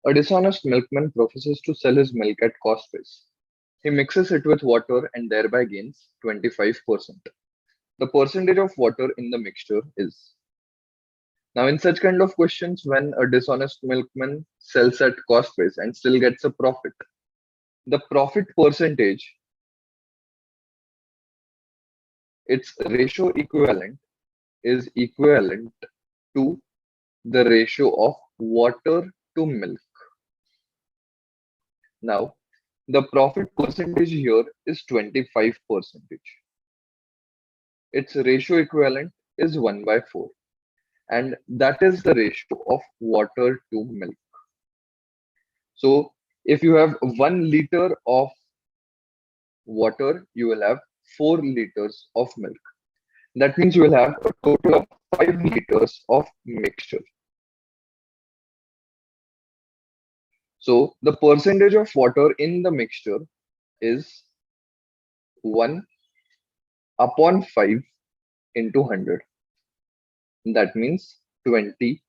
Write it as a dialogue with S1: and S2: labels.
S1: A dishonest milkman professes to sell his milk at cost price. He mixes it with water and thereby gains 25%. The percentage of water in the mixture is. Now, in such kind of questions, when a dishonest milkman sells at cost price and still gets a profit, the profit percentage, its ratio equivalent, is equivalent to the ratio of water to milk. Now, the profit percentage here is 25%. Its ratio equivalent is 1 by 4. And that is the ratio of water to milk. So if you have 1 liter of water, you will have 4 liters of milk. That means you will have a total of 5 liters of mixture. So the percentage of water in the mixture is 1 upon 5 into 100. That means 20%.